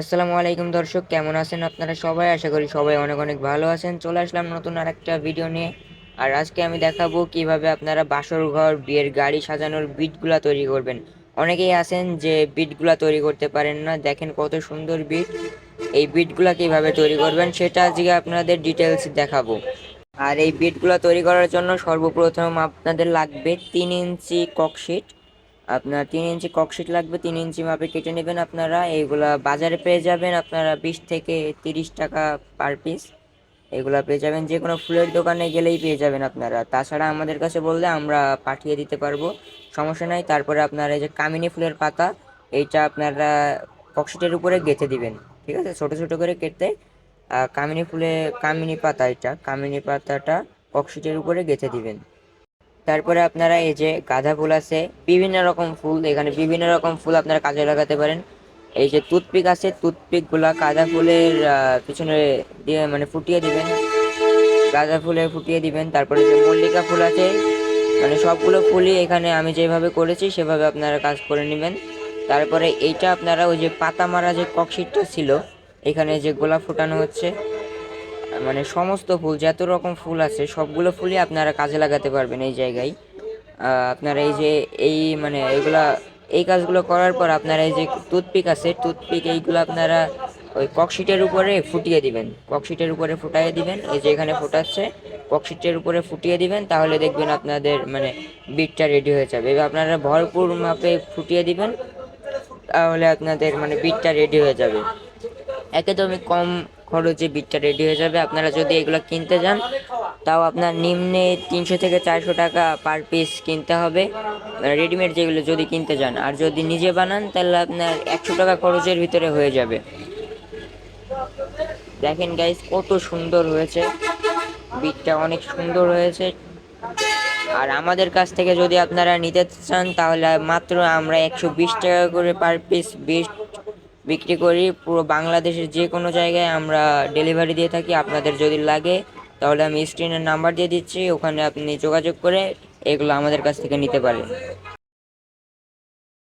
আসসালামু আলাইকুম দর্শক, কেমন আছেন আপনারা সবাই? আশা করি সবাই অনেক অনেক ভালো আছেন। চলে আসলাম নতুন আর একটা ভিডিও নিয়ে। আর আজকে আমি দেখাবো কিভাবে আপনারা বাসর ঘর, বিয়ের গাড়ি সাজানোর বিটগুলা তৈরি করবেন। অনেকেই আছেন যে বিটগুলা তৈরি করতে পারেন না। দেখেন কত সুন্দর বিট। এই বিটগুলা কিভাবে তৈরি করবেন সেটা আজকে আপনাদের ডিটেলস দেখাবো। আর এই বিটগুলা তৈরি করার জন্য সর্বপ্রথম আপনাদের লাগবে 3 ইঞ্চি ককশিট। আপনার 3 ইঞ্চি ককশিট লাগবে, 3 ইঞ্চি মাপে কেটে নেবেন। আপনারা এইগুলা বাজারে পেয়ে যাবেন, আপনারা 20 থেকে 30 টাকা পার পিস এগুলা পেয়ে যাবেন। যে কোনো ফুলের দোকানে গেলেই পেয়ে যাবেন আপনারা। তাছাড়া আমাদের কাছে বললে আমরা পাঠিয়ে দিতে পারবো, সমস্যা নাই। তারপরে আপনারা এই যে কামিনী ফুলের পাতা, এইটা আপনারা ককশিটের উপরে গেঁথে দিবেন। ঠিক আছে, ছোট ছোট করে কেটে কামিনী পাতা, এটা কামিনী পাতাটা ককশিটের উপরে গেঁথে দিবেন। তারপরে আপনারা এই যে গাঁদা ফুল আছে, বিভিন্ন রকম ফুল, এখানে বিভিন্ন রকম ফুল আপনারা কাজে লাগাতে পারেন। এই যে টুথপিক আছে, টুথপিক গুলা গাঁদা ফুলের পিছনে দিয়ে মানে ফুটিয়ে দিবেন, গাঁদা ফুলে ফুটিয়ে দিবেন। তারপরে যে মল্লিকা ফুল আছে, মানে সবগুলো ফুলই এখানে আমি যেভাবে করেছি সেভাবে আপনারা কাজ করে নেবেন। তারপরে এইটা আপনারা ওই যে পাতা মারা যে ককশিটটা ছিল, এখানে যে গোলাপ ফোটানো হচ্ছে, মানে সমস্ত ফুল, যত রকম ফুল আছে সবগুলো ফুলই আপনারা কাজে লাগাতে পারবেন এই জায়গায়। আপনারা এই যে এই মানে এগুলা, এই কাজগুলো করার পর আপনারা এই যে টুথপিক আছে, টুথপিক এইগুলো আপনারা ওই ককশিটের উপরে ফুটিয়ে দিবেন, ককশিটের উপরে ফুটাইয়ে দিবেন। এই যে এখানে ফুটাচ্ছে, ককশিটের উপরে ফুটিয়ে দিবেন, তাহলে দেখবেন আপনাদের মানে বিটটা রেডি হয়ে যাবে। এবার আপনারা ভরপুর মাপে ফুটিয়ে দিবেন, তাহলে আপনাদের মানে বিটটা রেডি হয়ে যাবে। একদমই কম খরচে বিটটা রেডি হয়ে যাবে। আপনারা যদি এগুলো কিনতে যান, তাও আপনার নিম্নে 300 থেকে 400 টাকা পার পিস কিনতে হবে, রেডিমেড যেগুলো যদি কিনতে যান। আর যদি নিজে বানান তাহলে আপনার 100 টাকা খরচের ভিতরে হয়ে যাবে। দেখেন গাইস কত সুন্দর হয়েছে, বিটটা অনেক সুন্দর হয়েছে। আর আমাদের কাছ থেকে যদি আপনারা নিতে চান তাহলে মাত্র আমরা 120 টাকা করে পার পিস বিট বিক্রি করি। পুরো বাংলাদেশের যে কোনো জায়গায় আমরা ডেলিভারি দিয়ে থাকি। আপনাদের যদি লাগে তাহলে আমি স্ক্রিনের নাম্বার দিয়ে দিচ্ছি, ওখানে আপনি যোগাযোগ করে এগুলো আমাদের কাছ থেকে নিতে পারেন।